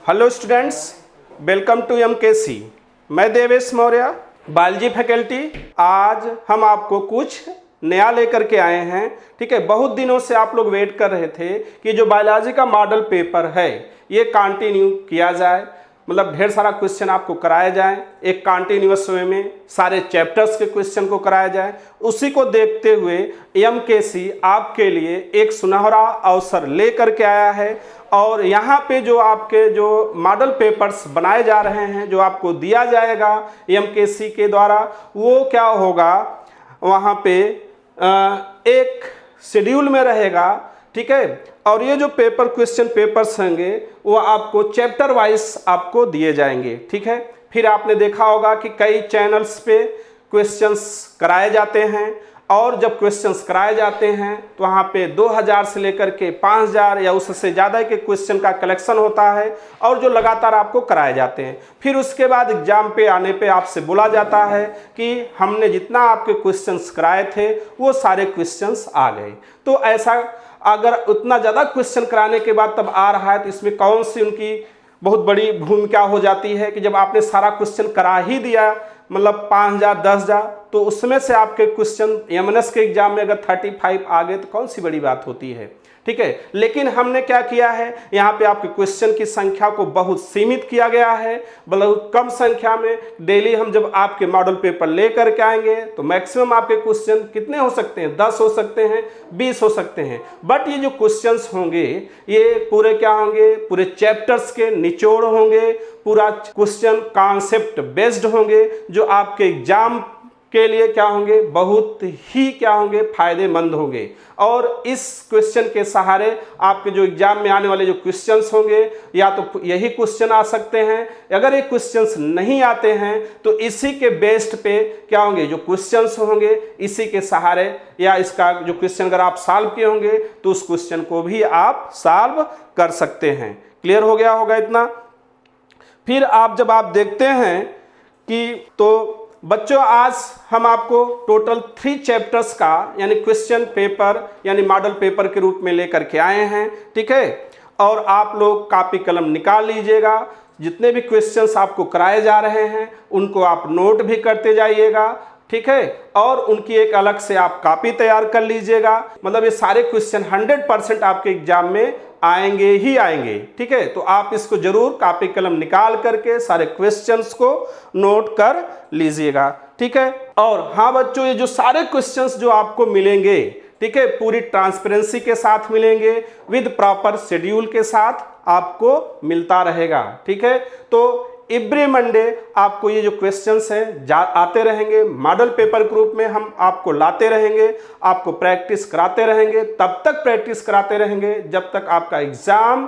Hello students, welcome to MKC. मैं Devesh Maurya, biology faculty. आज हम आपको कुछ नया लेकर के आए हैं। ठीक है, बहुत दिनों से आप लोग वेट कर रहे थे कि जो बायोलॉजी का मॉडल पेपर है ये कंटिन्यू किया जाए, मतलब ढेर सारा क्वेश्चन आपको कराया जाए, एक कंटिन्यूअस वे में सारे चैप्टर्स के क्वेश्चन को कराया जाए। उसी को देखते हुए एमकेसी आपके लिए एक सुनहरा अवसर लेकर के आया है। और यहाँ पे जो आपके जो मॉडल पेपर्स बनाए जा रहे हैं, जो आपको दिया जाएगा एमकेसी के द्वारा, वो क्या होगा, वहाँ पे एक शेड्यूल में रहेगा। ठीक है, और ये जो पेपर क्वेश्चन पेपर्स होंगे वो आपको चैप्टर वाइज आपको दिए जाएंगे। ठीक है, फिर आपने देखा होगा कि कई चैनल्स पे क्वेश्चंस कराए जाते हैं, और जब क्वेश्चंस कराए जाते हैं तो वहाँ पे 2000 से लेकर के 5000 या उससे ज़्यादा के क्वेश्चन का कलेक्शन होता है, और जो लगातार आपको कराए जाते हैं। फिर उसके बाद एग्जाम पे आने पे आपसे बोला जाता है कि हमने जितना आपके क्वेश्चंस कराए थे वो सारे क्वेश्चंस आ गए। तो ऐसा अगर उतना ज़्यादा क्वेश्चन कराने के बाद तब आ रहा है तो इसमें कौन सी उनकी बहुत बड़ी भूमिका हो जाती है कि जब आपने सारा क्वेश्चन करा ही दिया, मतलब 5000 10,000, तो उसमें से आपके क्वेश्चन एमएनएस के एग्जाम में अगर 35 आ गए तो कौन सी बड़ी बात होती है। ठीक है, लेकिन हमने क्या किया है, यहाँ पे आपके क्वेश्चन की संख्या को बहुत सीमित किया गया है। बहुत कम संख्या में डेली हम जब आपके मॉडल पेपर लेकर के आएंगे तो मैक्सिमम आपके क्वेश्चन कितने हो सकते हैं, 10 हो सकते हैं, 20 हो सकते हैं। बट ये जो क्वेश्चंस होंगे ये पूरे क्या होंगे, पूरे चैप्टर्स के निचोड़ होंगे, पूरा क्वेश्चन कॉन्सेप्ट बेस्ड होंगे, जो आपके एग्जाम के लिए क्या होंगे, बहुत ही क्या होंगे, फायदेमंद होंगे। और इस क्वेश्चन के सहारे आपके जो एग्जाम में आने वाले जो क्वेश्चंस होंगे, या तो यही क्वेश्चन आ सकते हैं, अगर ये क्वेश्चंस नहीं आते हैं तो इसी के बेस्ड पे क्या होंगे, जो क्वेश्चंस होंगे इसी के सहारे, या इसका जो क्वेश्चन अगर आप सॉल्व किए होंगे तो उस क्वेश्चन को भी आप सॉल्व कर सकते हैं। क्लियर हो गया होगा इतना। फिर आप जब आप देखते हैं कि तो बच्चों आज हम आपको टोटल 3 चैप्टर्स का यानी क्वेश्चन पेपर यानी मॉडल पेपर के रूप में लेकर के आए हैं। ठीक है, और आप लोग कॉपी कलम निकाल लीजिएगा। जितने भी क्वेश्चंस आपको कराए जा रहे हैं उनको आप नोट भी करते जाइएगा। ठीक है, और उनकी एक अलग से आप कॉपी तैयार कर लीजिएगा। मतलब ये सारे क्वेश्चन 100% आपके एग्जाम में आएंगे ही आएंगे। ठीक है, तो आप इसको जरूर कॉपी कलम निकाल करके सारे क्वेश्चंस को नोट कर लीजिएगा। ठीक है, और हाँ बच्चों, ये जो सारे क्वेश्चंस जो आपको मिलेंगे, ठीक है, पूरी ट्रांसपेरेंसी के साथ मिलेंगे, विद प्रॉपर शेड्यूल के साथ आपको मिलता रहेगा। ठीक है, तो एवरी मंडे आपको ये जो क्वेश्चंस हैं आते रहेंगे, मॉडल पेपर के रूप में हम आपको लाते रहेंगे, आपको प्रैक्टिस कराते रहेंगे, तब तक प्रैक्टिस कराते रहेंगे जब तक आपका एग्जाम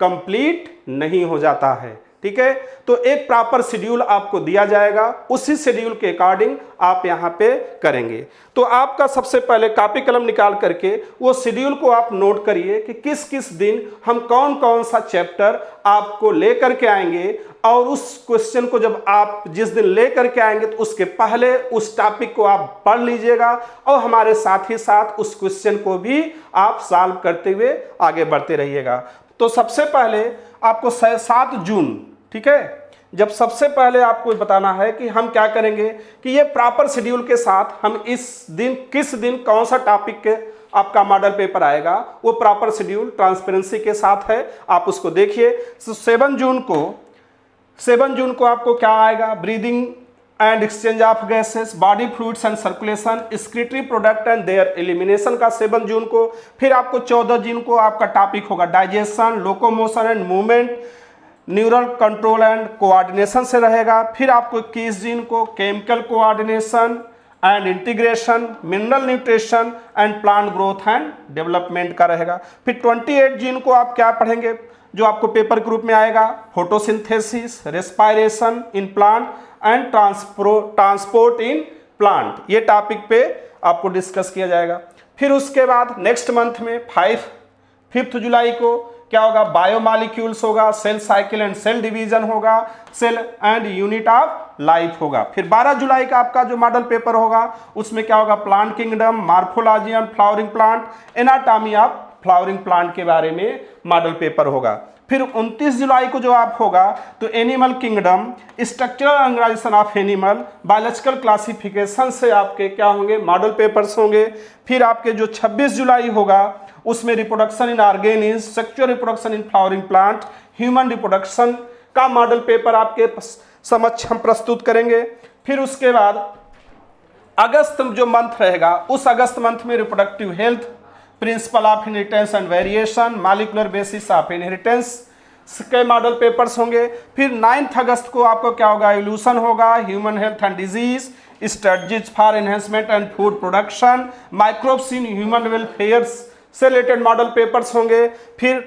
कंप्लीट नहीं हो जाता है। ठीक है, तो एक प्रॉपर शेड्यूल आपको दिया जाएगा, उसी शेड्यूल के अकॉर्डिंग आप यहाँ पे करेंगे। तो आपका सबसे पहले कॉपी कलम निकाल करके वो शेड्यूल को आप नोट करिए कि किस किस दिन हम कौन कौन सा चैप्टर आपको लेकर के आएंगे, और उस क्वेश्चन को जब आप जिस दिन लेकर के आएंगे तो उसके पहले उस टॉपिक को आप पढ़ लीजिएगा, और हमारे साथ ही साथ उस क्वेश्चन को भी आप सॉल्व करते हुए आगे बढ़ते रहिएगा। तो सबसे पहले आपको 7 जून, ठीक है, जब सबसे पहले आपको बताना है कि हम क्या करेंगे कि ये प्रॉपर शेड्यूल के साथ हम इस दिन किस दिन कौन सा टॉपिक के आपका मॉडल पेपर आएगा, वो प्रॉपर शेड्यूल ट्रांसपेरेंसी के साथ है, आप उसको देखिए। तो 7 जून को आपको क्या आएगा, breathing and exchange of gases, body fluids and circulation, excretory product and there elimination का 7 जून को। फिर आपको 14 जून को आपका टॉपिक होगा digestion, locomotion and movement, neural control and coordination से रहेगा। फिर आपको 21 जून को chemical coordination and integration, mineral nutrition and plant growth and development का रहेगा। फिर 28 जून को आप क्या पढ़ेंगे, जो आपको पेपर के रूप में आएगा, photosynthesis, respiration in plant and transport in plant, ये टॉपिक पे आपको डिस्कस किया जाएगा। फिर उसके बाद नेक्स्ट मंथ में 5 जुलाई को क्या होगा, बायोमॉलिक्यूल्स होगा, cell cycle and cell division होगा, cell and unit of life होगा। फिर 12 जुलाई का आपका जो मॉडल पेपर होगा उसमें क्या होगा, plant kingdom, morphology and flowering plant, anatomy of flowering plant के बारे में मॉडल पेपर होगा। फिर 29 जुलाई को जो आप होगा तो animal kingdom, structural organisation of animal, biological classification से आपके क्या होंगे, मॉडल पेपर्स होंगे। फिर आपके जो 26 जुलाई होगा उसमें reproduction in organism, sexual reproduction in flowering plant, human reproduction का मॉडल पेपर आपके समक्ष हम प्रस्तुत करेंगे। फिर उसके बाद अगस्त जो मंथ रहेगा उस अगस्त मंथ में reproductive health, principle of inheritance and variation, molecular basis of inheritance के मॉडल पेपर्स होंगे। फिर 9 अगस्त को आपको क्या होगा, एवोल्यूशन होगा, human health and disease, strategies for enhancement and food production, microbes in human welfare से रिलेटेड मॉडल पेपर्स होंगे। फिर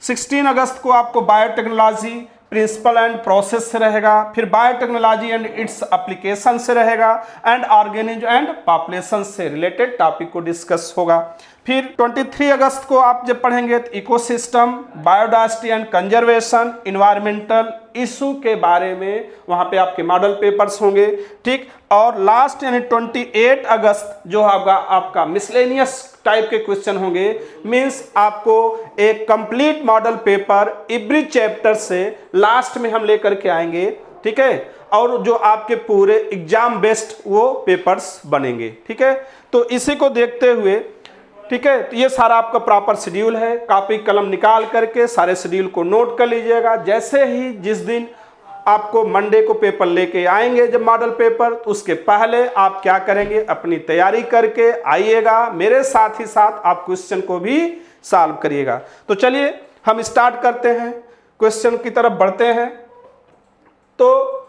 16 अगस्त को आपको बायोटेक्नोलॉजी, प्रिंसिपल एंड प्रोसेस से रहेगा। फिर बायोटेक्नोलॉजी एंड इट्स एप्लीकेशन से रहेगा एंड ऑर्गेनिज्म एंड पॉपुलेशन से रिलेटेड टॉपिक को डिस्कस होगा। फिर 23 अगस्त को आप जब पढ़ेंगे तो ecosystem, biodiversity and conservation, environmental issue के बारे में वहाँ पे आपके मॉडल पेपर्स होंगे, ठीक। और लास्ट यानी 28 अगस्त जो होगा आपका मिसलेनियस टाइप के क्वेश्चन होंगे, मीन्स आपको एक complete model paper every chapter से लास्ट में हम लेकर के आएंगे, ठीक है। और जो आपके पूरे एग्जाम बेस्ड वो पेपर्स बनेंगे, ठीक है। तो इसी को देखते हुए, ठीक है, तो ये सारा आपका प्रॉपर शेड्यूल है। कॉपी कलम निकाल करके सारे शेड्यूल को नोट कर लीजिएगा। जैसे ही जिस दिन आपको मंडे को पेपर लेके आएंगे जब मॉडल पेपर, तो उसके पहले आप क्या करेंगे, अपनी तैयारी करके आइएगा, मेरे साथ ही साथ आप क्वेश्चन को भी सॉल्व करिएगा। तो चलिए हम स्टार्ट करते हैं, क्वेश्चन की तरफ बढ़ते हैं। तो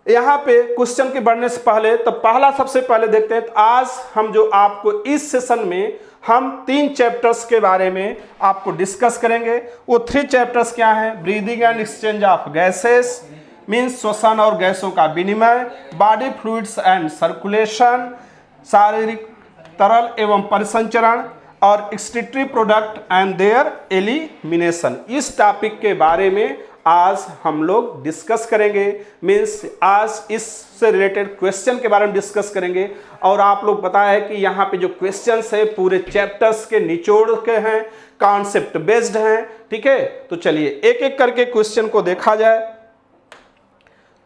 यहाँ पे क्वेश्चन के बढ़ने से पहले तो पहला सबसे पहले देखते हैं। तो आज हम जो आपको इस सेशन में हम 3 चैप्टर्स के बारे में आपको डिस्कस करेंगे। वो 3 चैप्टर्स क्या हैं, breathing and exchange of gases, means श्वसन और गैसों का विनिमय, बॉडी फ्लूइड्स एंड सर्कुलेशन, शारीरिक तरल एवं परिसंचरण, और excretory product and there elimination. इस टॉपिक के बारे में आज हम लोग डिस्कस करेंगे, मीन्स आज इससे रिलेटेड क्वेश्चन के बारे में डिस्कस करेंगे। और आप लोग पता है कि यहाँ पे जो क्वेश्चंस है पूरे चैप्टर्स के निचोड़ के हैं, कॉन्सेप्ट बेस्ड हैं, ठीक है। तो चलिए एक एक करके क्वेश्चन को देखा जाए।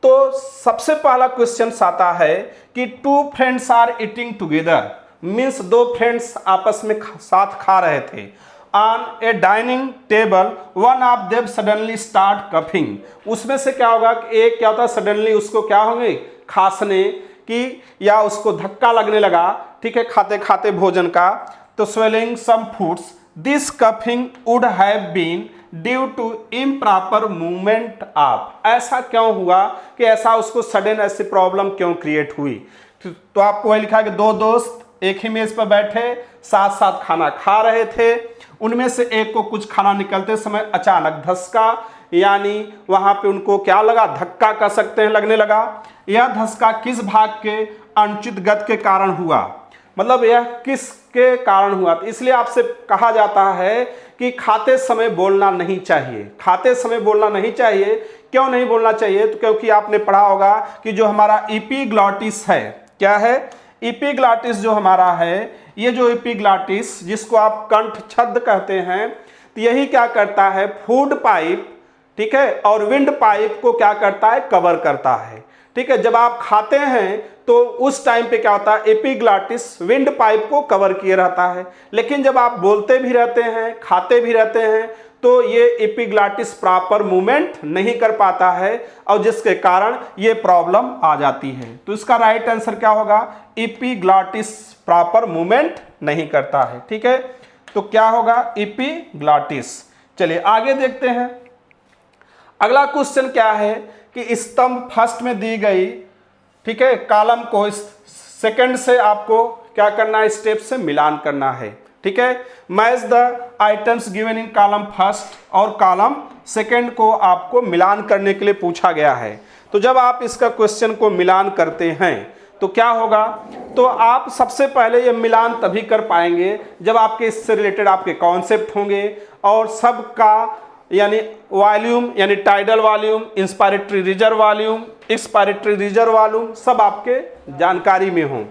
तो सबसे पहला क्वेश्चन आता है कि 2 friends are eating together, means 2 friends आपस में साथ खा रहे थे। On a dining table one of them suddenly start coughing, उसमें से क्या होगा कि एक क्या होता है, सडनली उसको क्या होंगे, खांसने की या उसको धक्का लगने लगा, ठीक है, खाते खाते भोजन का। तो swallowing some foods, this coughing would have been due to improper movement of, ऐसा क्यों हुआ कि ऐसा उसको सडन ऐसी प्रॉब्लम क्यों क्रिएट हुई। तो आपको वही लिखा है कि 2 दोस्त एक ही मेज पर बैठे साथ साथ खाना खा रहे थे, उनमें से एक को कुछ खाना निकलते समय अचानक धक्का, यानी वहां पे उनको क्या लगा, धक्का कह सकते हैं, लगने लगा। यह धक्का किस भाग के अनुचित गति के कारण हुआ, मतलब यह किसके कारण हुआ। तो इसलिए आपसे कहा जाता है कि खाते समय बोलना नहीं चाहिए। खाते समय बोलना नहीं चाहिए, क्यों नहीं बोलना चाहिए, तो क्योंकि आपने पढ़ा होगा कि जो हमारा एपिग्लॉटिस है, क्या है, एपिग्लॉटिस जो हमारा है, ये जो एपिग्लॉटिस जिसको आप कंठ छद्म कहते हैं, तो यही क्या करता है, फूड पाइप, ठीक है, और विंड पाइप को क्या करता है, कवर करता है, ठीक है। जब आप खाते हैं तो उस टाइम पे क्या होता है, एपिग्लॉटिस विंड पाइप को कवर किए रहता है। लेकिन जब आप बोलते भी रहते हैं, खाते भी रहते हैं, तो ये एपिग्लॉटिस प्रॉपर मूवमेंट नहीं कर पाता है और जिसके कारण ये प्रॉब्लम आ जाती है। तो इसका राइट आंसर क्या होगा, एपिग्लॉटिस प्रॉपर मूवमेंट नहीं करता है, ठीक है। तो क्या होगा, एपिग्लॉटिस। चलिए आगे देखते हैं। अगला क्वेश्चन क्या है कि स्तंभ फर्स्ट में दी गई, ठीक है, कॉलम को सेकंड से आपको क्या करना है, स्टेप से मिलान करना है, ठीक है। Match the items given in column first और कॉलम सेकंड को आपको मिलान करने के लिए पूछा गया है। तो जब आप इसका क्वेश्चन को मिलान करते हैं तो क्या होगा, तो आप सबसे पहले ये मिलान तभी कर पाएंगे जब आपके इससे रिलेटेड आपके कॉन्सेप्ट होंगे और सबका यानी वॉल्यूम, यानी tidal volume, inspiratory reserve volume, expiratory reserve volume सब आपके जानकारी में हों।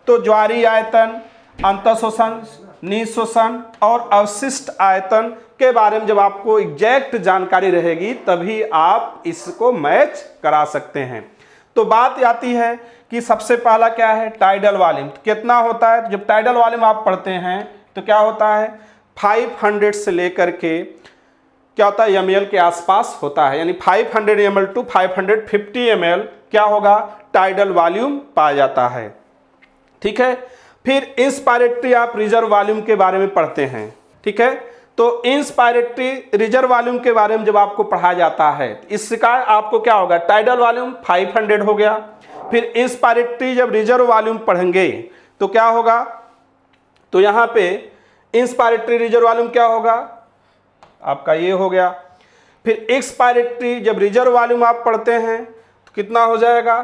तो ज्वारीय आयतन, अंतःशोषण, निःशोषण और अवशिष्ट आयतन के बारे में जब आपको एग्जैक्ट जानकारी रहेगी तभी आप इसको मैच करा सकते हैं। तो बात आती है कि सबसे पहला क्या है, टाइडल वॉल्यूम कितना होता है। जब टाइडल वॉल्यूम आप पढ़ते हैं तो क्या होता है, 500 से लेकर के क्या होता है ml के आसपास होता है, यानी 500 ml टू 550 ml क्या होगा, टाइडल वॉल्यूम पाया जाता है। ठीक है, फिर इंस्पायरेटरी आप रिजर्व वॉल्यूम के बारे में पढ़ते हैं। ठीक है, तो इंस्पायरेटरी रिजर्व वॉल्यूम के बारे में जब आपको पढ़ाया जाता है इसका आपको क्या होगा, टाइडल वॉल्यूम 500 हो गया। फिर इंस्पायरेटरी जब रिजर्व वॉल्यूम पढ़ेंगे तो क्या होगा, तो यहाँ पे इंस्पायरेटरी रिजर्व वॉल्यूम क्या होगा आपका, ये हो गया। फिर एक्सपायरेटरी जब रिजर्व वॉल्यूम आप पढ़ते हैं तो कितना हो जाएगा,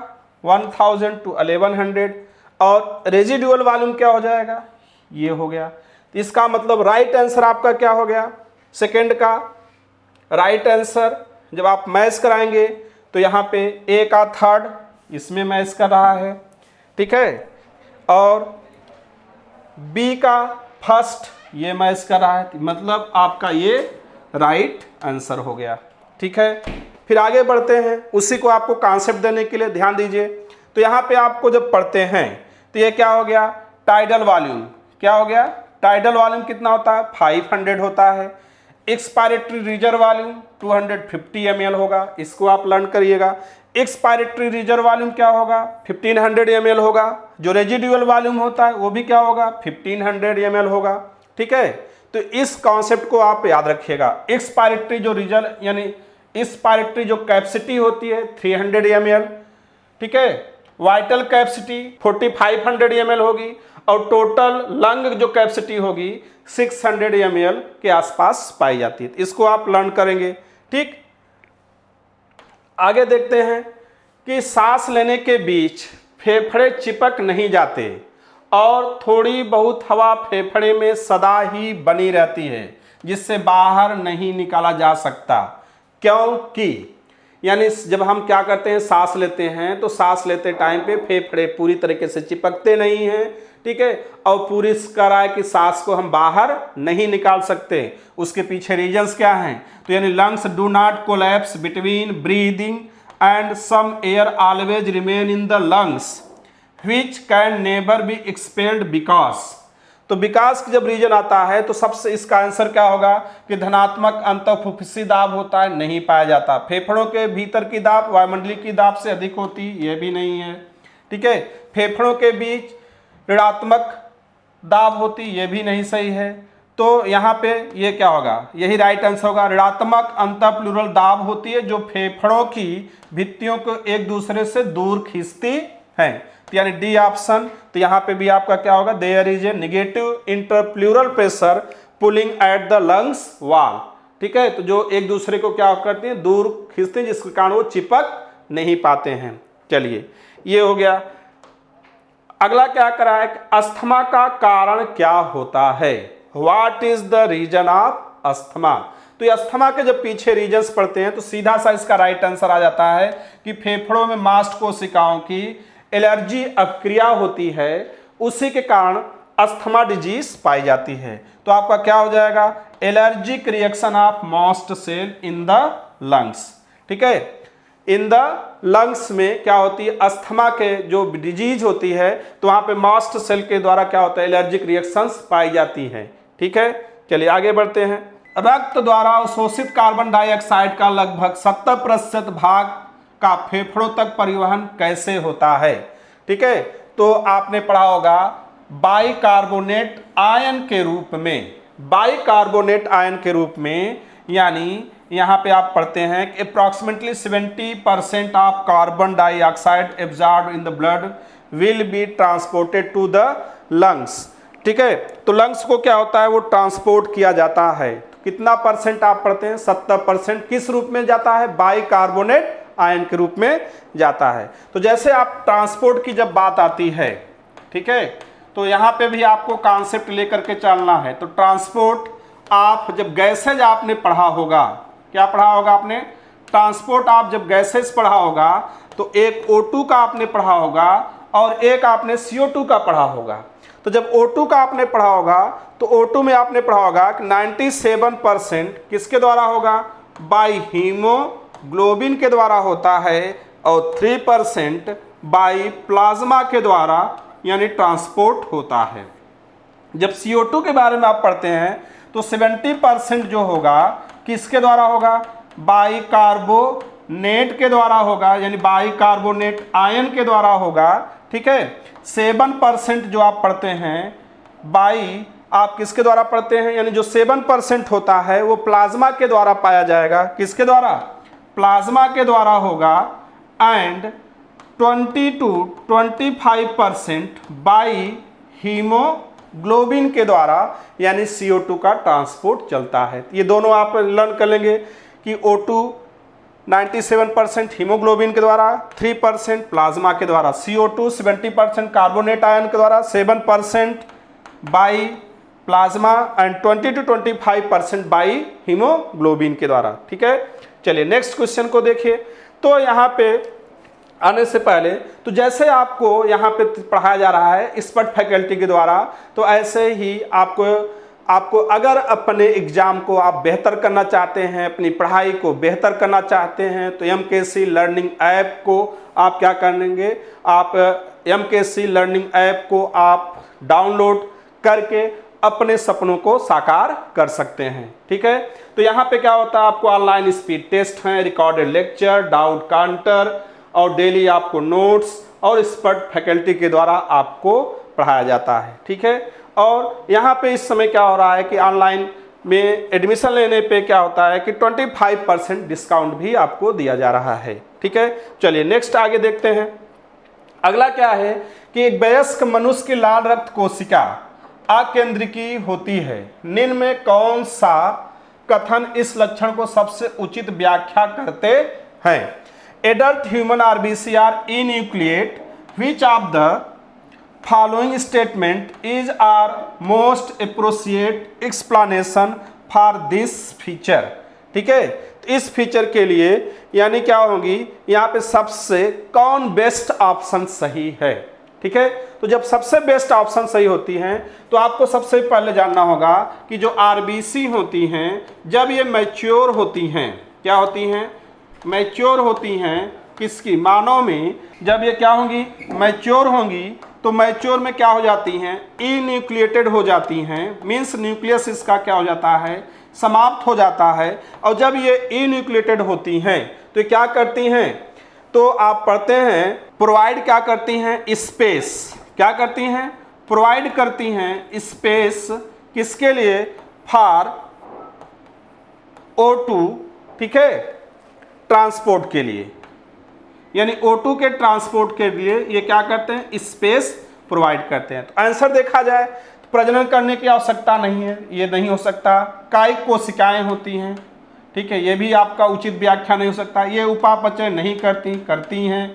1000 टू 1100। और रेजिडुअल वॉल्यूम क्या हो जाएगा, ये हो गया। तो इसका मतलब राइट आंसर आपका क्या हो गया, सेकंड का राइट आंसर। जब आप मैच कराएंगे तो यहाँ पे ए का थर्ड इसमें मैच कर रहा है। ठीक है, और बी का फर्स्ट ये मैच कर रहा है, मतलब आपका ये राइट आंसर हो गया। ठीक है, फिर आगे बढ़ते हैं, उसी को आपको कॉन्सेप्ट देने के लिए ध्यान दीजिए। तो यहाँ पे आपको जब पढ़ते हैं तो ये क्या हो गया, टाइडल वॉल्यूम क्या हो गया, टाइडल वॉल्यूम कितना होता है, 500 होता है। एक्सपायरेटरी रिजर्व वॉल्यूम 250 ml होगा, इसको आप लर्न करिएगा। एक्सपायरेटरी रिजर्व वॉल्यूम क्या होगा, 1500 ml होगा। जो रेजिडुअल वॉल्यूम होता है वो भी क्या होगा, 1500 ml होगा। ठीक है, तो इस कॉन्सेप्ट को आप याद रखिएगा। एक्सपायरेटरी जो रिजर्व यानी एक्सपायरेटरी जो कैपेसिटी होती है 300 ml। ठीक है, वाइटल कैपेसिटी 4500 ml होगी और टोटल लंग जो कैपेसिटी होगी 600 ml के आसपास पाई जाती है। इसको आप लर्न करेंगे। ठीक, आगे देखते हैं कि सांस लेने के बीच फेफड़े चिपक नहीं जाते और थोड़ी बहुत हवा फेफड़े में सदा ही बनी रहती है जिससे बाहर नहीं निकाला जा सकता, क्योंकि यानी जब हम क्या करते हैं, सांस लेते हैं तो सांस लेते टाइम पे फेफड़े पूरी तरीके से चिपकते नहीं हैं। ठीक है, और पूरी कराए कि सांस को हम बाहर नहीं निकाल सकते। उसके पीछे रीजंस क्या हैं, तो यानी lungs do not collapse between breathing and some air always remain in the lungs which can never be expelled because. तो विकास की जब रीजन आता है तो सबसे इसका आंसर क्या होगा कि धनात्मक अंतःफुफ्फुसी दाब होता है, नहीं पाया जाता। फेफड़ों के भीतर की दाब वायुमंडलीय की दाब से अधिक होती, ये भी नहीं है। ठीक है, फेफड़ों के बीच ऋणात्मक दाब होती, ये भी नहीं सही है। तो यहाँ पे ये क्या होगा, यही राइट आंसर होगा। ऋणात्मक अंतःप्लूरल दाब होती है जो फेफड़ों की भित्तियों को एक दूसरे से दूर खींचती है, यानी डी ऑप्शन। तो यहाँ पे भी आपका क्या होगा, there is a negative interpleural pressure pulling at the lungs wall. ठीक है, तो जो एक दूसरे को क्या करते हैं, दूर खींचते हैं, जिसके कारण वो चिपक नहीं पाते हैं। चलिए, ये हो गया। अगला क्या करा है, अस्थमा का कारण क्या होता है, what is the reason of asthma. तो ये अस्थमा के जब पीछे रीजन्स पढ़ते हैं तो सीधा सा इसका राइट आंसर आ जाता है कि फेफड़ों में मास्ट कोशिकाओं की एलर्जी अक्रिया होती है, उसी के कारण अस्थमा डिजीज पाई जाती है। तो आपका क्या हो जाएगा, allergic reaction of mast cell in the lungs. ठीक है, इन द लंग्स में क्या होती है, अस्थमा के जो डिजीज होती है तो वहां पे मास्ट सेल के द्वारा क्या होता है, एलर्जिक रिएक्शंस पाई जाती है। ठीक है, चलिए आगे बढ़ते हैं। रक्त द्वारा अवशोषित कार्बन डाइऑक्साइड का लगभग 70% भाग का फेफड़ों तक परिवहन कैसे होता है। ठीक है, तो आपने पढ़ा होगा बाइकार्बोनेट आयन के रूप में, बाइकार्बोनेट आयन के रूप में, यानी यहाँ पे आप पढ़ते हैं कि approximately 70% of carbon dioxide absorbed in the blood will be transported to the lungs. ठीक है, तो लंग्स को क्या होता है, वो ट्रांसपोर्ट किया जाता है। कितना परसेंट आप पढ़ते हैं, 70%। किस रूप में जाता है, बाइकार्बोनेट आयन के रूप में जाता है। तो जैसे आप ट्रांसपोर्ट की जब बात आती है, ठीक है, तो यहाँ पे भी आपको कॉन्सेप्ट लेकर के चलना है। तो ट्रांसपोर्ट आप जब गैसेज आपने पढ़ा होगा, क्या पढ़ा होगा आपने, ट्रांसपोर्ट आप जब गैसेज पढ़ा होगा तो एक O2 का आपने पढ़ा होगा और एक आपने CO2 का पढ़ा होगा। तो जब O2 का आपने पढ़ा होगा तो O2 में आपने पढ़ा होगा कि 97% किसके द्वारा होगा, बाई हीमोग्लोबिन के द्वारा होता है और 3% बाई प्लाज्मा के द्वारा यानी ट्रांसपोर्ट होता है। जब CO2 के बारे में आप पढ़ते हैं तो 70% जो होगा किसके द्वारा होगा, बाई कार्बोनेट के द्वारा होगा, यानी बाई कार्बोनेट आयन के द्वारा होगा। ठीक है, 7% जो आप पढ़ते हैं बाई आप किसके द्वारा पढ़ते हैं, यानी जो 7% होता है वो प्लाज्मा के द्वारा पाया जाएगा। किसके द्वारा, प्लाज्मा के द्वारा होगा। एंड 20 to 25% बाई हीमोग्लोबिन के द्वारा यानी CO2 का ट्रांसपोर्ट चलता है। ये दोनों आप लर्न कर लेंगे कि O2 97% हीमोग्लोबिन के द्वारा, 3% प्लाज्मा के द्वारा, CO2 70% कार्बोनेट आयन के द्वारा, 7% by plasma and 20 to 25% by haemoglobin के द्वारा। ठीक है, चलिए नेक्स्ट क्वेश्चन को देखिए। तो यहाँ पे आने से पहले तो जैसे आपको यहाँ पे पढ़ाया जा रहा है एक्सपर्ट फैकल्टी के द्वारा, तो ऐसे ही आपको अगर अपने एग्जाम को आप बेहतर करना चाहते हैं, अपनी पढ़ाई को बेहतर करना चाहते हैं, तो MKC लर्निंग ऐप को आप क्या करेंगे, आप MKC लर्निंग ऐप को आप डाउनलोड करके अपने सपनों को साकार कर सकते हैं। ठीक है, तो यहाँ पे क्या होता है, आपको ऑनलाइन स्पीड टेस्ट हैं, रिकॉर्डेड लेक्चर, डाउट काउंटर और डेली आपको नोट्स और एक्सपर्ट फैकल्टी के द्वारा आपको पढ़ाया जाता है। ठीक है, और यहाँ पे इस समय क्या हो रहा है कि ऑनलाइन में एडमिशन लेने पे क्या होता है कि 25% डिस्काउंट भी आपको दिया जा रहा है। ठीक है, चलिए नेक्स्ट आगे देखते हैं। अगला क्या है कि एक वयस्क मनुष्य की लाल रक्त कोशिका अकेंद्रिकी होती है, निम्न में कौन सा कथन इस लक्षण को सबसे उचित व्याख्या करते हैं। Adult human RBC are enucleate, which of the following statement is are most appropriate explanation for this feature. ठीक है, तो इस फीचर के लिए यानी क्या होगी, यहाँ पे सबसे कौन बेस्ट ऑप्शन सही है। ठीक है, तो जब सबसे बेस्ट ऑप्शन सही होती हैं तो आपको सबसे पहले जानना होगा कि जो RBC होती हैं जब ये मैच्योर होती हैं, क्या होती हैं, मैच्योर होती हैं किसकी, मानव में जब ये क्या होंगी, मैच्योर होंगी, तो मैच्योर में क्या हो जाती हैं, इन्यूक्लिएटेड हो जाती हैं, मीन्स न्यूक्लियस इसका क्या हो जाता है, समाप्त हो जाता है। और जब ये इन्यूक्लिएटेड होती हैं तो क्या करती हैं, तो आप पढ़ते हैं प्रोवाइड क्या करती हैं, स्पेस, क्या करती हैं, प्रोवाइड करती हैं स्पेस किसके लिए, फॉर O2, ठीक है, ट्रांसपोर्ट के लिए, यानी O2 के ट्रांसपोर्ट के लिए ये क्या करते हैं, स्पेस प्रोवाइड करते हैं। तो आंसर देखा जाए तो प्रजनन करने की आवश्यकता नहीं है, ये नहीं हो सकता। कायिक कोशिकाएं होती हैं, ठीक है, ये भी आपका उचित व्याख्या नहीं हो सकता। ये उपापचय नहीं करती हैं,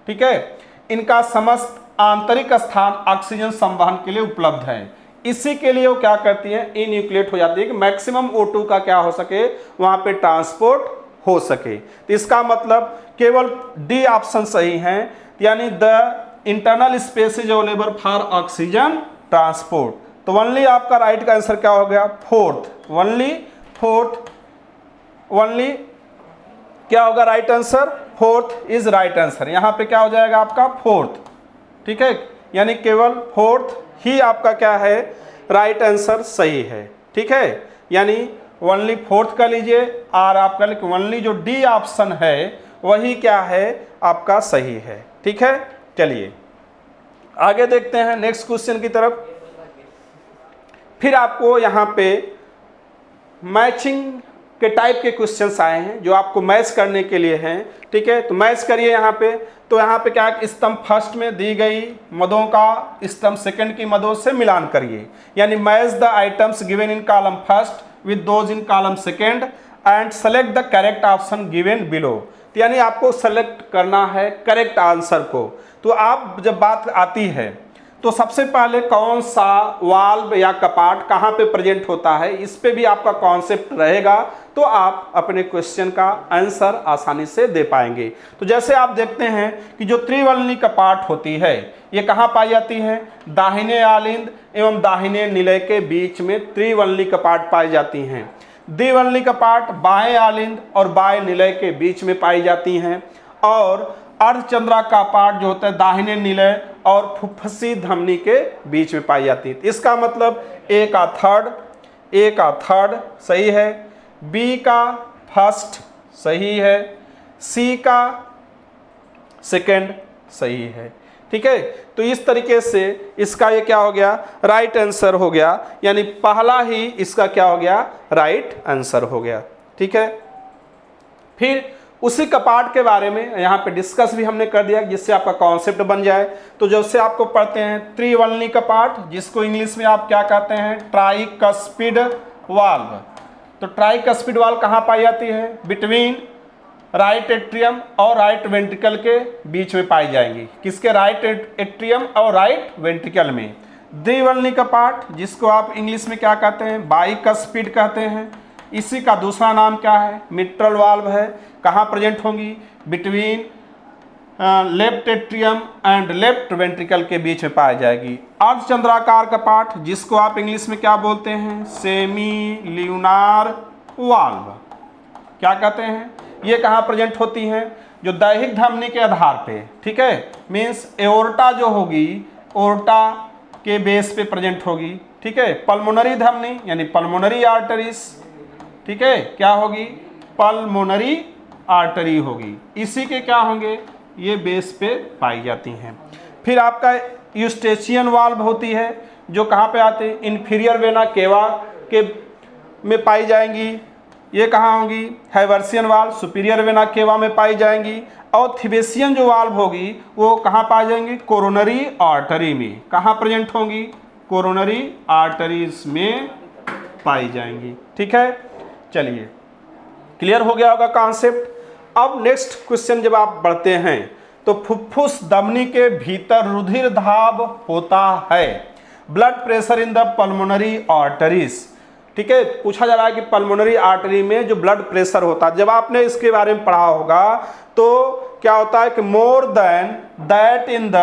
ठीक है। इनका समस्त आंतरिक स्थान ऑक्सीजन संवहन के लिए उपलब्ध है, इसी के लिए वो क्या करती है, इन्यूक्लिएट हो जाती है कि मैक्सिमम O2 का क्या हो सके, वहां पे ट्रांसपोर्ट हो सके। तो इसका मतलब केवल डी ऑप्शन सही है, यानी the internal space is available for oxygen transport. तो ओनली आपका राइट का आंसर क्या हो गया, फोर्थ, ओनली क्या होगा right answer, fourth is right answer. यहां पे क्या हो जाएगा आपका फोर्थ, ठीक है, यानी केवल फोर्थ ही आपका क्या है, राइट आंसर सही है, ठीक है, यानी ओनली फोर्थ का लीजिए और आपका लिखिए ओनली जो डी ऑप्शन है वही क्या है आपका सही है, ठीक है। चलिए आगे देखते हैं नेक्स्ट क्वेश्चन की तरफ। फिर आपको यहाँ पे मैचिंग के टाइप के क्वेश्चंस आए हैं जो आपको मैच करने के लिए हैं, ठीक है। तो मैच करिए यहाँ पे, तो यहाँ पे क्या, स्तंभ फर्स्ट में दी गई मदों का स्तंभ सेकंड की मदों से मिलान करिए, यानी match the items given in column first with those in column second and select the correct option given below. तो यानी आपको सेलेक्ट करना है करेक्ट आंसर को। तो आप जब बात आती है तो सबसे पहले कौन सा वाल्व या कपाट कहाँ पे प्रेजेंट होता है, इस पे भी आपका कॉन्सेप्ट रहेगा, तो आप अपने क्वेश्चन का आंसर आसानी से दे पाएंगे। तो जैसे आप देखते हैं कि जो त्रिवलनी कपाट होती है ये कहाँ पाई जाती है, दाहिने आलिंद एवं दाहिने निलय के बीच में त्रिवलनी कपाट पाई जाती हैं। द्विवलनी कपाट बाएं आलिंद और बाएं निलय के बीच में पाई जाती हैं। और अर्धचंद्राकार कपाट जो होता है दाहिने निलय और फुफ्फुसी धमनी के बीच में पाई जाती है। इसका मतलब ए का थर्ड सही है, बी का फर्स्ट सही है, सी का सेकंड सही है। ठीक है, तो इस तरीके से इसका ये क्या हो गया, राइट आंसर हो गया, यानी पहला ही इसका क्या हो गया, राइट आंसर हो गया। ठीक है, फिर उसी कपाट के बारे में यहाँ पे डिस्कस भी हमने कर दिया जिससे आपका कॉन्सेप्ट बन जाए। तो जैसे आपको पढ़ते हैं त्रिवलनी कपाट, जिसको इंग्लिश में आप क्या कहते हैं, ट्राइकस्पिड वाल्व। तो ट्राइकस्पिड वाल्व कहाँ पाई जाती है, बिटवीन राइट एट्रियम और राइट वेंट्रिकल के बीच में पाई जाएंगी। किसके, राइट एट्रियम और राइट वेंट्रिकल में। द्विवलनी कपाट, जिसको आप इंग्लिश में क्या कहते हैं, बाइकस्पिड कहते हैं, इसी का दूसरा नाम क्या है, मिट्रल वाल्व है। कहाँ प्रेजेंट होंगी, between left atrium and left ventricle के बीच में पाई जाएगी। अर्धचंद्राकार कपाट, जिसको आप इंग्लिश में क्या बोलते हैं, सेमी ल्यूनार वाल्व क्या कहते हैं, ये कहाँ प्रेजेंट होती हैं, जो दैहिक धमनी के आधार पे। ठीक है, मीन्स एओर्टा जो होगी ओर्टा के बेस पे प्रेजेंट होगी। ठीक है, पल्मोनरी धमनी यानी पल्मोनरी आर्टरीज, ठीक है, क्या होगी, पल्मोनरी आर्टरी होगी, इसी के क्या होंगे, ये बेस पे पाई जाती हैं। फिर आपका यूस्टेचियन वाल्व होती है, जो कहाँ पे आते हैं, इंफीरियर वेना केवा के में पाई जाएंगी। ये कहाँ होंगी, Haversian valve superior vena cava में पाई जाएंगी। और थिबेसियन जो वाल्व होगी वो कहाँ पाई जाएंगी, कोरोनरी आर्टरी में। कहाँ प्रेजेंट होंगी, कोरोनरी आर्टरीज में पाई जाएंगी। ठीक है, चलिए क्लियर हो गया होगा कॉन्सेप्ट। अब नेक्स्ट क्वेश्चन जब आप बढ़ते हैं तो फुफ्फुस धमनी के भीतर रुधिर दाब होता है, blood pressure in the pulmonary arteries. ठीक है, पूछा जा रहा है कि पल्मोनरी आर्टरी में जो ब्लड प्रेशर होता है, जब आपने इसके बारे में पढ़ा होगा तो क्या होता है कि more than that in the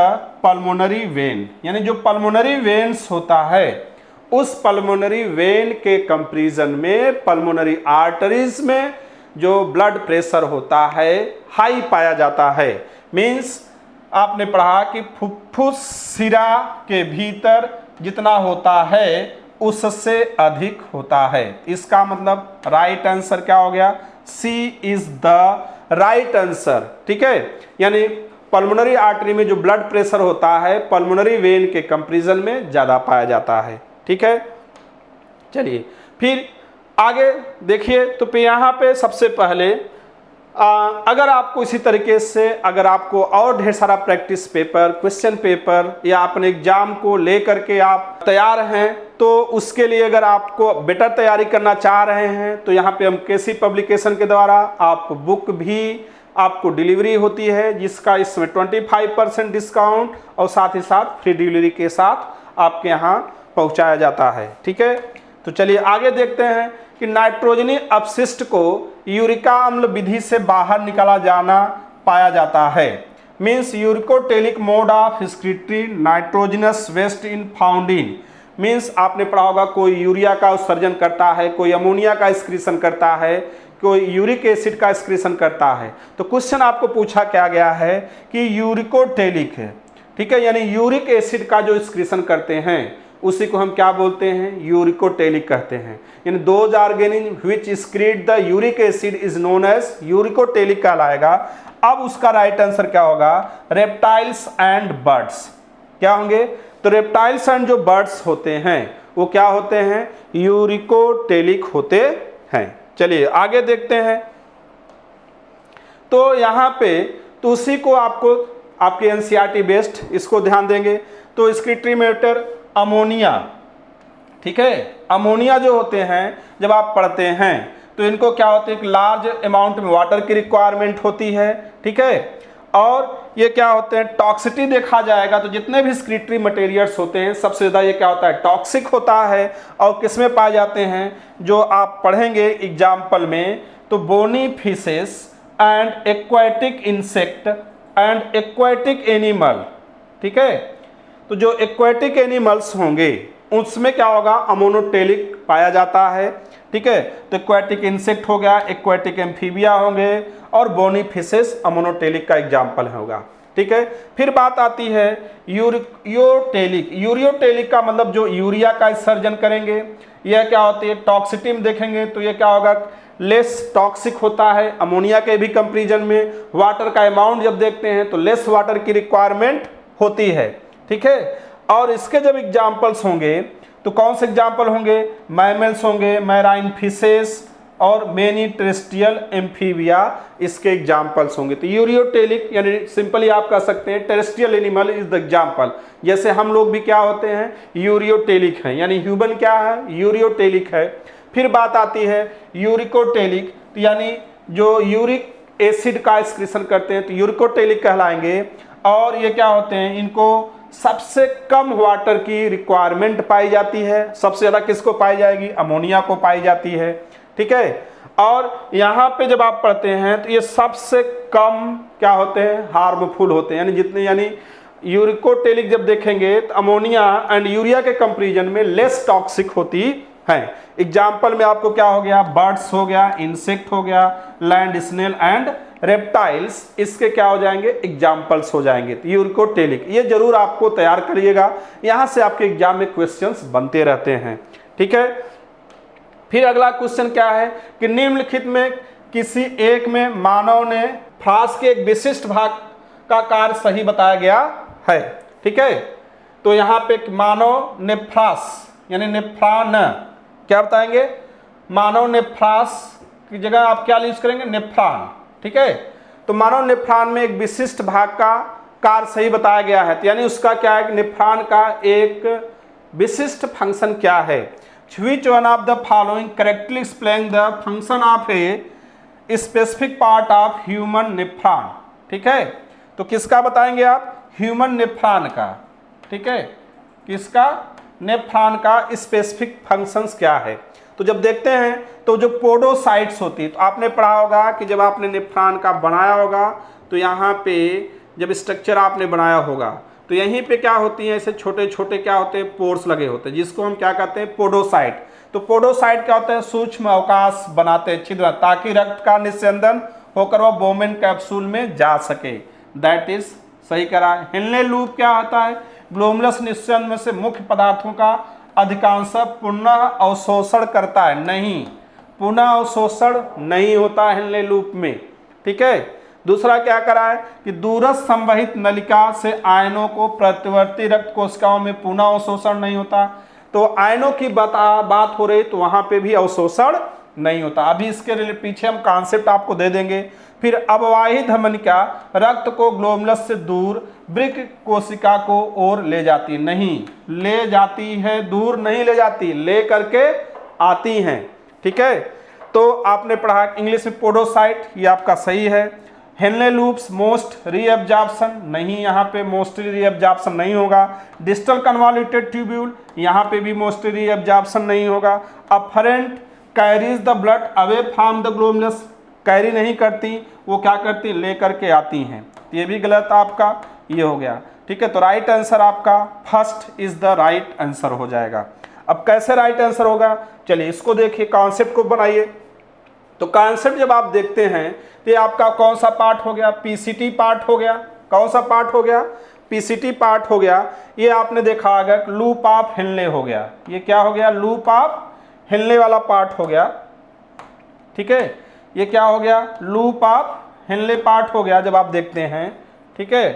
pulmonary vein, यानी जो पल्मोनरी वेन्स होता है उस पल्मोनरी वेन के कंपैरिजन में पल्मोनरी आर्टरीज में जो ब्लड प्रेशर होता है हाई पाया जाता है। मीन्स आपने पढ़ा कि फुफ्फुस सिरा के भीतर जितना होता है उससे अधिक होता है। इसका मतलब राइट आंसर क्या हो गया, सी इज द राइट आंसर। ठीक है, यानी पल्मोनरी आर्टरी में जो ब्लड प्रेशर होता है पल्मोनरी वेन के कंपैरिजन में ज़्यादा पाया जाता है। ठीक है, चलिए फिर आगे देखिए। तो यहाँ पे सबसे पहले अगर आपको इसी तरीके से अगर आपको और ढेर सारा प्रैक्टिस पेपर, क्वेश्चन पेपर या अपने एग्जाम को लेकर के आप तैयार हैं, तो उसके लिए अगर आपको बेटर तैयारी करना चाह रहे हैं तो यहाँ पे हम केसी पब्लिकेशन के द्वारा आप बुक भी आपको डिलीवरी होती है, जिसका इसमें 25% डिस्काउंट और साथ ही साथ फ्री डिलीवरी के साथ आपके यहाँ पहुँचाया जाता है। ठीक है, तो चलिए आगे देखते हैं कि नाइट्रोजनी अपशिष्ट को यूरिका अम्ल विधि से बाहर निकाला जाना पाया जाता है। Means uricotelic mode of excretory nitrogenous waste in found in. Means आपने पढ़ा होगा कोई यूरिया का उत्सर्जन करता है, कोई अमोनिया का एक्सक्रीशन करता है, कोई यूरिक एसिड का एक्सक्रीशन करता है। तो क्वेश्चन आपको पूछा क्या गया है कि यूरिकोटेलिक है, ठीक है, यानी यूरिक एसिड का जो एक्सक्रीशन करते हैं उसी को हम क्या बोलते हैं, यूरिकोटेलिक कहते हैं। यानी those organism which excrete the uric acid is known as uricotelic कहलाएगा। अब उसका राइट आंसर क्या होगा, रेप्टाइल्स एंड बर्ड्स। क्या होंगे, तो रेप्टाइल्स एंड जो बर्ड्स होते हैं वो क्या होते हैं, यूरिकोटेलिक होते हैं। चलिए आगे देखते हैं। तो यहाँ पे तो उसी को आपको आपके एनसीईआरटी बेस्ड इसको ध्यान देंगे। तो एक्सक्रीटरी मैटर अमोनिया, ठीक है, अमोनिया जो होते हैं जब आप पढ़ते हैं तो इनको क्या होते हैं, एक लार्ज अमाउंट में वाटर की रिक्वायरमेंट होती है। ठीक है, और ये क्या होते हैं, टॉक्सिटी देखा जाएगा तो जितने भी स्क्रीटरी मटेरियल्स होते हैं सबसे ज़्यादा ये क्या होता है, टॉक्सिक होता है। और किस में पाए जाते हैं, जो आप पढ़ेंगे एग्जाम्पल में, तो bony fishes and aquatic insect and aquatic animal. ठीक है, तो जो एक्वाटिक एनिमल्स होंगे उसमें क्या होगा, अमोनोटेलिक पाया जाता है। ठीक है, तो एक्वाटिक इंसेक्ट हो गया, एक्वाटिक एम्फीबिया होंगे और बोनी फिशेस अमोनोटेलिक का एग्जाम्पल होगा। ठीक है, फिर बात आती है यूरियोटेलिक। यूरियोटेलिक का मतलब जो यूरिया का उत्सर्जन करेंगे, यह क्या होती है, टॉक्सिटी में देखेंगे तो ये क्या होगा, लेस टॉक्सिक होता है अमोनिया के भी कंपेरिजन में। वाटर का अमाउंट जब देखते हैं तो लेस वाटर की रिक्वायरमेंट होती है। ठीक है, और इसके जब एग्जाम्पल्स होंगे तो कौन से एग्जाम्पल होंगे, मैमल्स होंगे, मैराइन फिशेस और मेनी टेरेस्ट्रियल एम्फीबिया इसके एग्जाम्पल्स होंगे। तो यूरियोटेलिक यानी सिंपली आप कह सकते हैं terrestrial animal is the example. जैसे हम लोग भी क्या होते हैं, यूरियोटेलिक हैं, यानी ह्यूमन क्या है, यूरियोटेलिक है। फिर बात आती है यूरिकोटेलिक, यानी जो यूरिक एसिड का एक्सक्रीशन करते हैं तो यूरिकोटेलिक कहलाएंगे। और ये क्या होते हैं, इनको सबसे कम वाटर की रिक्वायरमेंट पाई जाती है। सबसे ज़्यादा किसको पाई जाएगी, अमोनिया को पाई जाती है। ठीक है, और यहाँ पे जब आप पढ़ते हैं तो ये सबसे कम क्या होते हैं, हार्मफुल होते हैं। यानी जितने, यानी यूरिकोटेलिक जब देखेंगे तो अमोनिया एंड यूरिया के कंपेरिजन में लेस टॉक्सिक होती है। एग्जाम्पल में आपको क्या हो गया, बर्ड्स हो गया, इंसेक्ट हो गया, लैंड स्नेल एंड रेप्टाइल्स, इसके क्या हो जाएंगे, एग्जाम्पल्स हो जाएंगे। तो यूरिकोटेलिक ये जरूर आपको तैयार करिएगा, यहाँ से आपके एग्जाम में क्वेश्चंस बनते रहते हैं। ठीक है, फिर अगला क्वेश्चन क्या है कि निम्नलिखित में किसी एक में मानव ने फ्रास के एक विशिष्ट भाग का कार्य सही बताया गया है। ठीक है, तो यहाँ पे मानव नेफ्रास यानी नेफ्रान क्या बताएंगे, मानव नेफ्रास की जगह आप क्या यूज करेंगे, नेफ्रान। ठीक है, तो मानव नेफ्रान में एक विशिष्ट भाग का कार्य सही बताया गया है, तो यानी उसका क्या है, नेफ्रान का एक विशिष्ट फंक्शन क्या है। Which one of the following correctly explain the function of a specific part of human nephron। ठीक है, तो किसका बताएंगे आप, ह्यूमन नेफ्रॉन का। ठीक है, किसका, नेफ्रॉन का स्पेसिफिक फंक्शंस क्या है। तो जब देखते हैं तो जो पोडोसाइट्स होती है, तो आपने पढ़ा होगा कि जब आपने नेफ्रॉन का बनाया होगा तो यहाँ पे जब स्ट्रक्चर आपने बनाया होगा तो यहीं पे क्या होती है, ऐसे छोटे छोटे क्या होते हैं, पोर्स लगे होते हैं, जिसको हम क्या कहते हैं, पोडोसाइट। तो पोडोसाइट क्या होता है, सूक्ष्म अवकाश बनाते हैं, छिद्र, ताकि रक्त का निस्यंदन होकर वह बोमेन कैप्सूल में जा सके। दैट इज सही करा। हिलने लूप क्या होता है, ग्लोमेरुलस निस्यंदन में से मुख्य पदार्थों का अधिकांश पुनः अवशोषण करता है, नहीं, पुनः अवशोषण नहीं होता हिलने लूप में। ठीक है, दूसरा क्या करा है कि दूरस्थ संवहित नलिका से आयनों को प्रतिवर्ती रक्त कोशिकाओं में पुनः अवशोषण नहीं होता। तो आयनों की बात हो रही तो वहां पे भी अवशोषण नहीं होता। अभी इसके पीछे हम कॉन्सेप्ट आपको दे देंगे। फिर अववाही धमनिका रक्त को ग्लोमेरुलस से दूर वृक्क कोशिका को ओर ले जाती, नहीं ले जाती है, दूर नहीं ले जाती, ले करके आती हैं। ठीक है, तो आपने पढ़ा इंग्लिश में पोडोसाइट, ये आपका सही है। हेनले लूप्स मोस्ट रीअब्जॉर्प्शन, नहीं, यहाँ पे मोस्टली रीअब्जॉर्प्शन नहीं होगा। डिस्टल कन्वॉल्यूटेड ट्यूब्यूल, यहाँ पे भी मोस्टली रीअब्जॉर्प्शन नहीं होगा। Afferent carries the blood away from the glomerulus, carry नहीं करती, वो क्या करती, ले करके आती हैं। ये भी गलत आपका ये हो गया। ठीक है, तो राइट आंसर आपका first is the right answer हो जाएगा। अब कैसे राइट आंसर होगा, चलिए इसको देखिए, कॉन्सेप्ट को बनाइए। तो कॉन्सेप्ट जब आप देखते हैं तो ये आपका कौन सा पार्ट हो गया, पीसीटी पार्ट हो गया। कौन सा पार्ट हो गया, पीसीटी पार्ट हो गया। ये आपने देखा अगर लूप ऑफ हिलने हो गया, ये क्या हो गया, लूप ऑफ हिलने वाला पार्ट हो गया। ठीक है, ये क्या हो गया, लूप ऑफ हिलने पार्ट हो गया जब आप देखते हैं। ठीक है,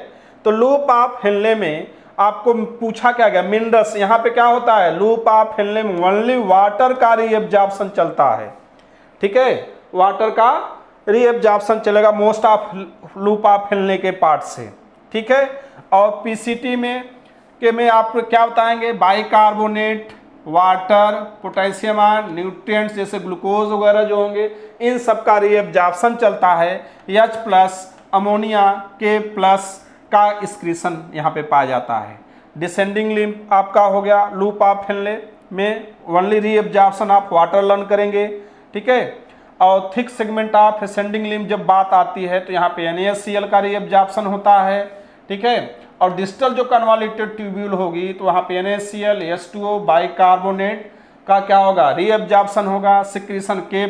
तो लूप ऑफ हिलने में आपको पूछा क्या गया, मिनरल्स, यहाँ पे क्या होता है, लूप ऑफ हिलने में ओनली वाटर का रीअब्जॉर्प्शन चलता है। ठीक है, वाटर का रीअब्जॉर्प्शन चलेगा मोस्ट ऑफ लूप ऑफ हिलने के पार्ट से। ठीक है, और पीसीटी में आप क्या बताएंगे, bicarbonate, water, potassium ion, nutrients जैसे ग्लूकोज वगैरह जो होंगे, इन सब का रीअब्जॉर्प्शन चलता है H+ अमोनिया K+ का एक्सक्रीशन यहाँ पे पाया जाता है। डिसेंडिंग लिम्फ आपका हो गया लूप ऑफ हेनले में only reabsorption of water learn करेंगे, ठीक है। और thick segment of ascending lymph जब बात आती है तो यहाँ पे NaCl का रीएब्जॉर्प्शन होता है, ठीक है। और डिस्टल जो कन्वॉल्यूटेड ट्यूब्यूल होगी तो वहाँ पे NaCl H2O बाइकार्बोनेट का क्या होगा, रीएब्जॉर्प्शन होगा, सिक्रीशन K+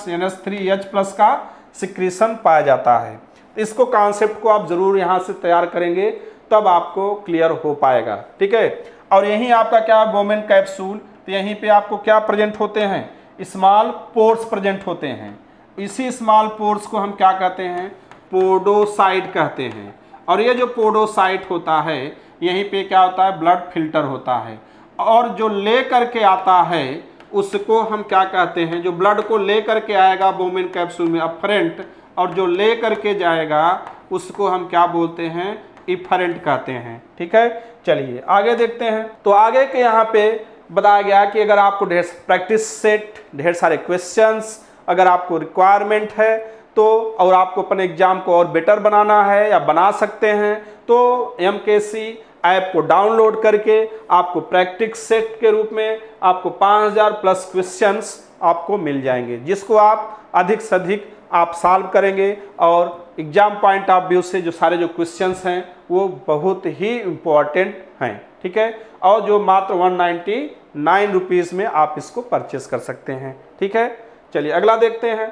NH3H+ का सिक्रीशन पाया जाता है। इसको कॉन्सेप्ट को आप जरूर यहाँ से तैयार करेंगे तब आपको क्लियर हो पाएगा, ठीक है। और यहीं आपका क्या बोमेन कैप्सूल, तो यहीं पे आपको क्या प्रेजेंट होते हैं, स्मॉल पोर्स प्रेजेंट होते हैं। इसी स्मॉल पोर्स को हम क्या कहते हैं, पोडोसाइट कहते हैं। और ये जो पोडोसाइट होता है यहीं पे क्या होता है, ब्लड फिल्टर होता है। और जो ले करके आता है उसको हम क्या कहते हैं, जो ब्लड को ले करके आएगा बोमेन कैप्सूल में अफरेंट, और जो ले करके जाएगा उसको हम क्या बोलते हैं, इफरेंट कहते हैं, ठीक है। चलिए आगे देखते हैं। तो आगे के यहाँ पे बताया गया कि अगर आपको ढेर प्रैक्टिस सेट, ढेर सारे क्वेश्चंस अगर आपको रिक्वायरमेंट है तो, और आपको अपने एग्जाम को और बेटर बनाना है या बना सकते हैं, तो MKC ऐप को डाउनलोड करके आपको प्रैक्टिस सेट के रूप में आपको 5000+ क्वेश्चंस आपको मिल जाएंगे, जिसको आप अधिक से अधिक आप सॉल्व करेंगे। और एग्जाम पॉइंट ऑफ व्यू से जो सारे जो क्वेश्चंस हैं वो बहुत ही इम्पोर्टेंट हैं, ठीक है। और जो मात्र 199 रुपीज़ में आप इसको परचेस कर सकते हैं, ठीक है। चलिए अगला देखते हैं।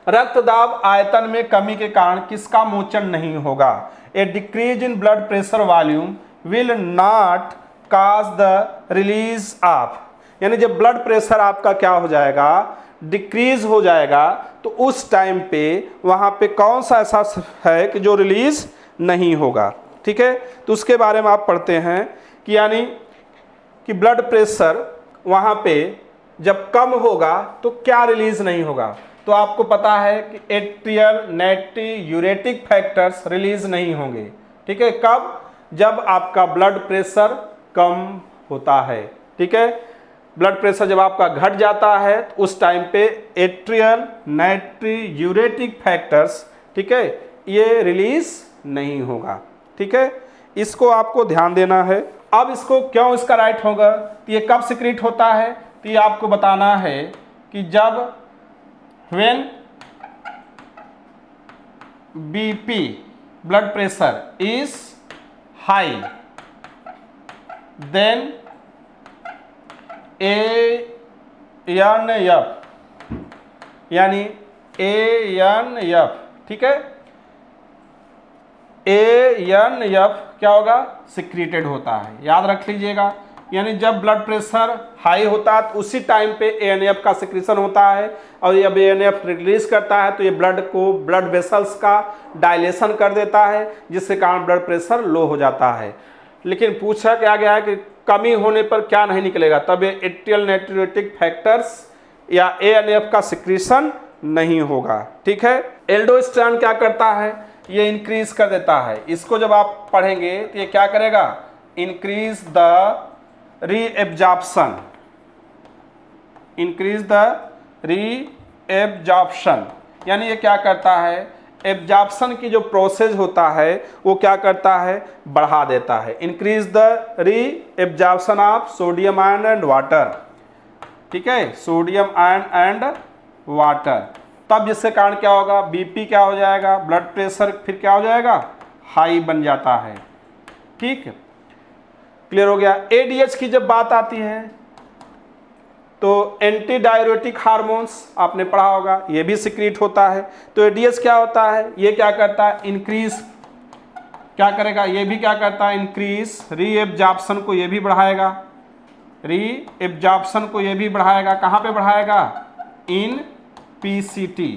रक्तदाब आयतन में कमी के कारण किसका मोचन नहीं होगा, a decrease in blood pressure volume will not cause the release of, यानी जब ब्लड प्रेशर आपका क्या हो जाएगा, डिक्रीज हो जाएगा, तो उस टाइम पे वहाँ पे कौन सा ऐसा है कि जो रिलीज नहीं होगा, ठीक है। तो उसके बारे में आप पढ़ते हैं कि यानी कि ब्लड प्रेशर वहाँ पे जब कम होगा तो क्या रिलीज नहीं होगा। तो आपको पता है कि एट्रियल नाइट्रियूरेटिक फैक्टर्स रिलीज नहीं होंगे, ठीक है। कब, जब आपका ब्लड प्रेशर कम होता है, ठीक है। ब्लड प्रेशर जब आपका घट जाता है तो उस टाइम पे एट्रियल नाइट्रियूरेटिक फैक्टर्स, ठीक है, ये रिलीज नहीं होगा, ठीक है। इसको आपको ध्यान देना है। अब इसको क्यों इसका राइट होगा, तो ये कब सिक्रीट होता है, तो ये आपको बताना है कि जब when BP blood pressure is high then ANF, यानी ANF, ठीक है, ANF क्या होगा, सिक्रीटेड होता है, याद रख लीजिएगा। यानी जब ब्लड प्रेशर हाई होता है तो उसी टाइम पे ANF का सिक्रीशन होता है, और जब ANF रिलीज करता है तो ये ब्लड को, ब्लड वेसल्स का डायलेशन कर देता है, जिसके कारण ब्लड प्रेशर लो हो जाता है। लेकिन पूछा क्या गया है कि कमी होने पर क्या नहीं निकलेगा, तब ये एट्रियल नाइट्रियूरेटिक फैक्टर्स या ANF का सिक्रीशन नहीं होगा, ठीक है। एल्डोस्टेरोन क्या करता है, ये इंक्रीज कर देता है। इसको जब आप पढ़ेंगे तो ये क्या करेगा, increase the reabsorption, increase the reabsorption, यानी ये क्या करता है, एब्जॉर्प्शन की जो प्रोसेस होता है वो क्या करता है, बढ़ा देता है। Increase the reabsorption of sodium ion and water, ठीक है, सोडियम आयन एंड वाटर। तब जिसके कारण क्या होगा, BP क्या हो जाएगा, ब्लड प्रेशर फिर क्या हो जाएगा, हाई बन जाता है, ठीक है। क्लियर हो गया। ADH की जब बात आती है तो एंटी डाययूरेटिक हार्मोन्स आपने पढ़ा होगा, ये भी सिक्रीट होता है। तो ADH क्या होता है, ये क्या करता है, इंक्रीज क्या करेगा, ये भी क्या करता है, इंक्रीज रीएब्जॉर्प्शन को ये भी बढ़ाएगा, रीएब्जॉर्प्शन को ये भी बढ़ाएगा। कहाँ पे बढ़ाएगा, इन PCT,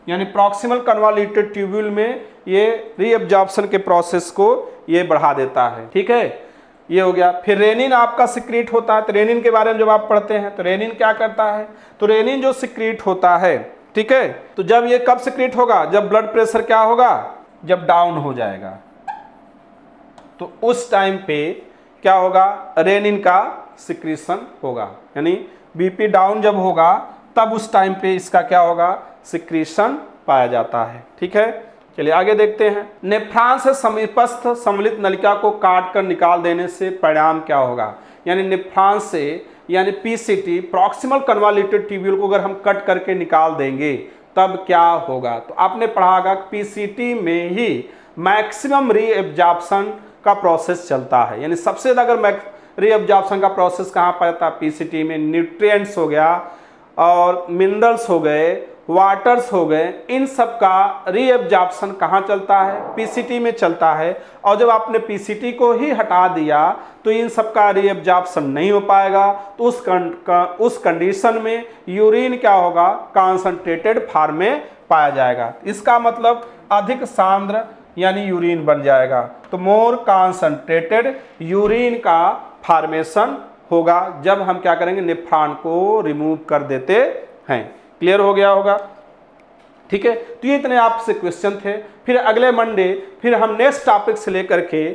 यानी प्रॉक्सिमल कन्वॉल्यूटेड ट्यूब्यूल में ये रीएब्जॉर्प्शन के प्रोसेस को ये बढ़ा देता है, ठीक है। ये हो गया। फिर रेनिन आपका सिक्रीट होता है। तो रेनिन के बारे में जब आप पढ़ते हैं तो रेनिन क्या करता है, तो रेनिन जो सिक्रीट होता है, ठीक है, तो जब ये कब सिक्रीट होगा, जब ब्लड प्रेशर क्या होगा, जब डाउन हो जाएगा, तो उस टाइम पे क्या होगा, रेनिन का सिक्रीशन होगा। यानी BP डाउन जब होगा तब उस टाइम पे इसका क्या होगा, सिक्रीशन पाया जाता है, ठीक है। चलिए आगे देखते हैं। नेफ्रॉन से समीपस्थ सम्मिलित नलिका को काट कर निकाल देने से परिणाम क्या होगा। यानी नेफ्रॉन से यानी पीसीटी प्रॉक्सिमल कन्वॉल्यूटेड ट्यूब्यूल को अगर हम कट करके निकाल देंगे तब क्या होगा। तो आपने पढ़ा होगा पीसीटी में ही मैक्सिमम रीएब्जॉर्प्शन का प्रोसेस चलता है। यानी सबसे ज़्यादा अगर रीएब्जॉर्प्शन का प्रोसेस कहाँ पर आता है, पीसीटी में। न्यूट्रिएंट्स हो गया और मिनरल्स हो गए, वाटर्स हो गए, इन सब का रीएब्जॉर्प्शन कहाँ चलता है, पीसीटी में चलता है। और जब आपने पीसीटी को ही हटा दिया तो इन सब का रीएब्जॉर्प्शन नहीं हो पाएगा। तो उस कंडीशन में यूरिन क्या होगा, कॉन्सनट्रेटेड फॉर्म में पाया जाएगा। इसका मतलब अधिक सांद्र यानी यूरिन बन जाएगा। तो मोर कॉन्सनट्रेटेड यूरिन का फॉर्मेशन होगा जब हम क्या करेंगे, नेफ्रॉन को रिमूव कर देते हैं। क्लियर हो गया होगा, ठीक है। तो ये इतने आपसे क्वेश्चन थे। फिर अगले मंडे फिर हम नेक्स्ट टॉपिक से लेकर के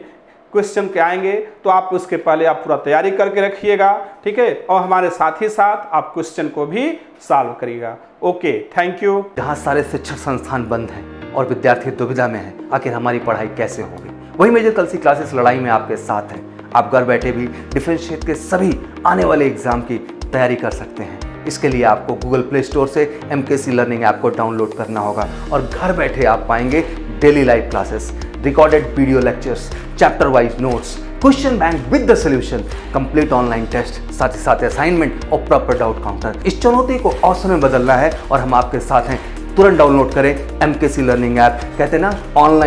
क्वेश्चन के आएंगे। तो आप उसके पहले आप पूरा तैयारी करके रखिएगा, ठीक है। और हमारे साथ ही साथ आप क्वेश्चन को भी सॉल्व करिएगा। Okay, thank you. जहाँ सारे शिक्षण संस्थान बंद हैं और विद्यार्थी दुविधा में हैं, आखिर हमारी पढ़ाई कैसे होगी, वही मेजर कलसी क्लासेस लड़ाई में आपके साथ हैं। आप घर बैठे भी डिफेंस क्षेत्र के सभी आने वाले एग्जाम की तैयारी कर सकते हैं। इसके लिए आपको गूगल प्ले स्टोर से MKC लर्निंग ऐप को डाउनलोड करना होगा और घर बैठे आप पाएंगे daily live classes, recorded video lectures, chapter wise notes, question bank with the solution, complete online test, साथ ही साथ असाइनमेंट और प्रॉपर डाउट काउंटर। इस चुनौती को अवसर में बदलना है और हम आपके साथ हैं। तुरंत डाउनलोड करें MKC लर्निंग ऐप। कहते हैं ना, ऑनलाइन